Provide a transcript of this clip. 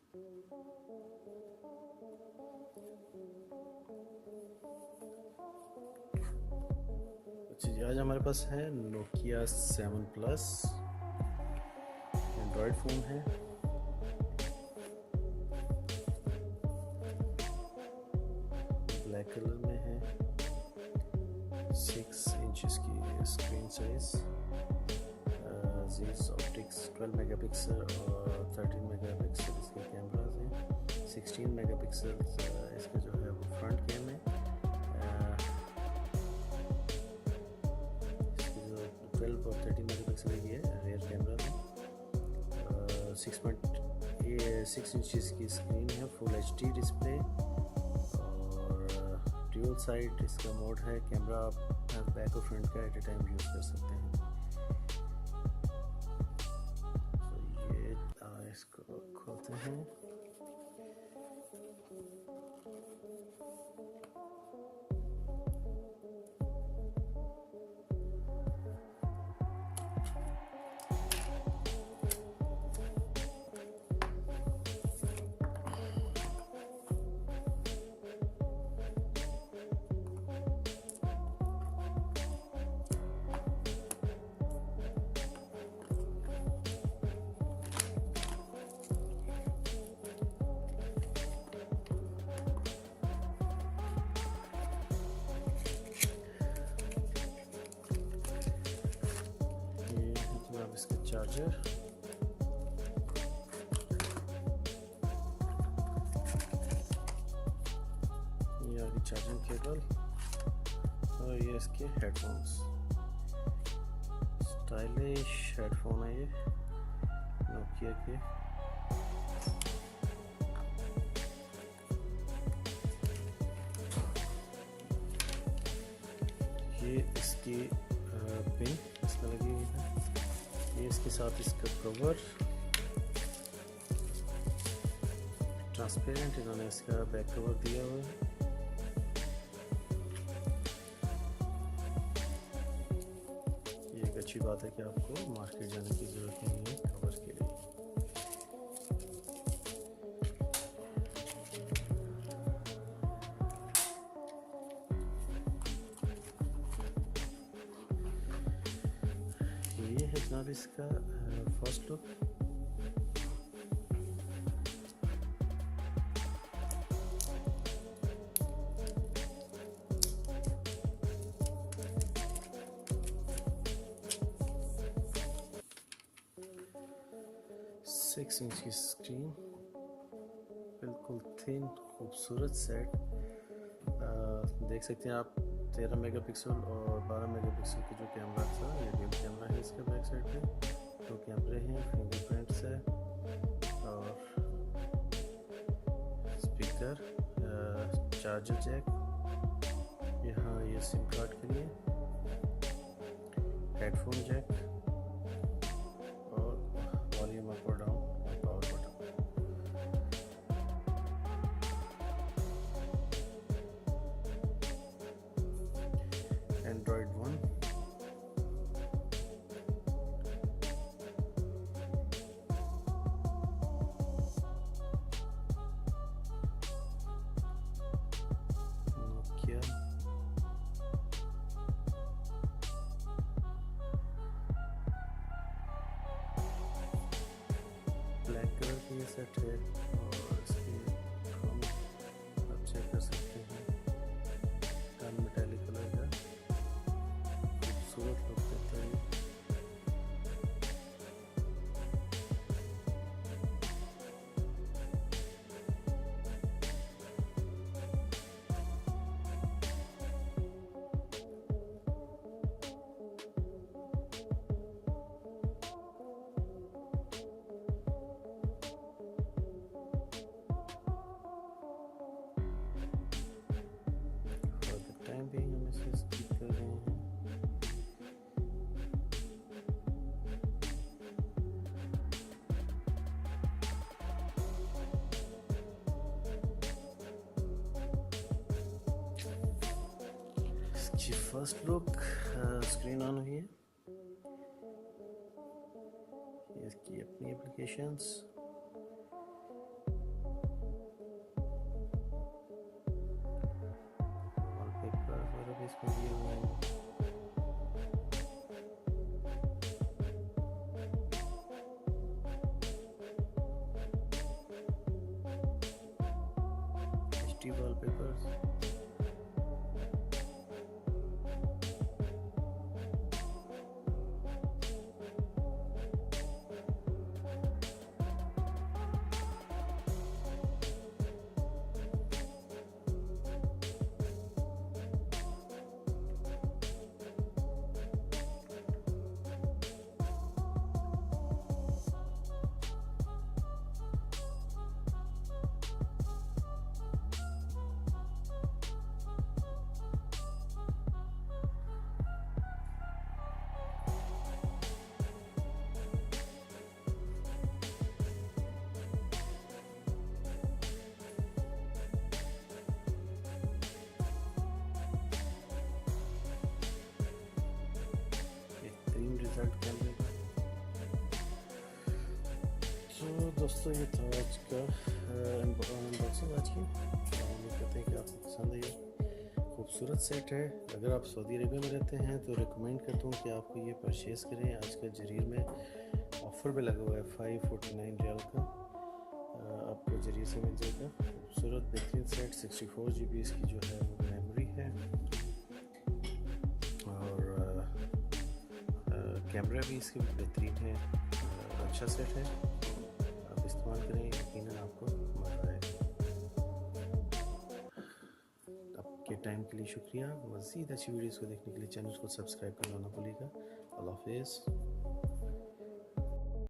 आज हमारे पास है Nokia 7Plus एंड्रॉयड फ़ोन है। ब्लैक कलर में है। 6 इंचेस की screen size, Zeiss optics 12 megapixel और 13 मेगापिक्सल इसके कैमरास हैं। 16 मेगापिक्सल इसका जो है वो फ्रंट कैम है। 12 और 13 मेगापिक्सल की है रियर कैमरा है। 6 इंचेस की स्क्रीन है, फुल HD डिस्प्ले और ड्यूल साइड इसका मोड है। कैमरा आप बैक और फ्रंट का एट ए टाइम यूज़ कर सकते हैं। तो ये इसको खोलते हैं। इसका चार्जर, ये आगे चार्जिंग केबल और ये इसके हेडफोन्स। स्टाइलिश हेडफोन है ये नोकिया के। ये इसकी पिन इसमें लगी हुई है। ये इसके साथ इसका कवर ट्रांसपेरेंट, इन्होंने इसका बैक कवर दिया हुआ है। ये एक अच्छी बात है कि आपको मार्केट जाने की ज़रूरत नहीं है कवर के लिए। ये है जनाब इसका फर्स्ट लुक। सिक्स इंच की स्क्रीन, बिल्कुल थिन खूबसूरत सेट। देख सकते हैं आप 13 मेगापिक्सल और 12 मेगापिक्सल की जो कैमरा था, ये डुअल कैमरा है इसके बैक साइड पे। 2 कैमरे हैं, फिंगरप्रिंट्स है और स्पीकर, चार्जर जैक, यहाँ ये सिम कार्ड के लिए, हेडफोन जैक और वॉल्यूम अप और डाउन और power button. Android 1, Nokia, black colour की ये सेट है और इसकी हम आप चेक कर सकते हैं। टन मेटालिक कलर का खूबसूरत लुक देता है। टाइम भी हम इसे स्किप कर रहे हैं। इसकी फर्स्ट लुक स्क्रीन ऑन हुई है। इसकी अपनी एप्लीकेशंस, में दिए हुए हैं। HD wallpapers, रिजल्ट कैमरे का। तो दोस्तों ये था आज का अनबॉक्सिंग आज की। उम्मीद करते हैं कि आपको पसंद आई। खूबसूरत सेट है। अगर आप सऊदी अरेबिया में रहते हैं तो रिकमेंड करता हूँ कि आपको ये परचेज़ करें। आजकल जरीर में ऑफ़र भी लगा हुआ है 549 रियाल का, आपको जरिए से मिल जाएगा। खूबसूरत बेहतरीन सेट, 64 GB इसकी जो है वो मेमोरी है और कैमरा भी इसकी बेहतरीन है। अच्छा सेट है, आप इस्तेमाल करें, यकीनन आपको मज़ा आएगा। आपके टाइम के लिए शुक्रिया। मज़ीद अच्छी वीडियोज़ को देखने के लिए चैनल को सब्सक्राइब करना ना भूलिएगा। अल्लाह हाफ़िज़।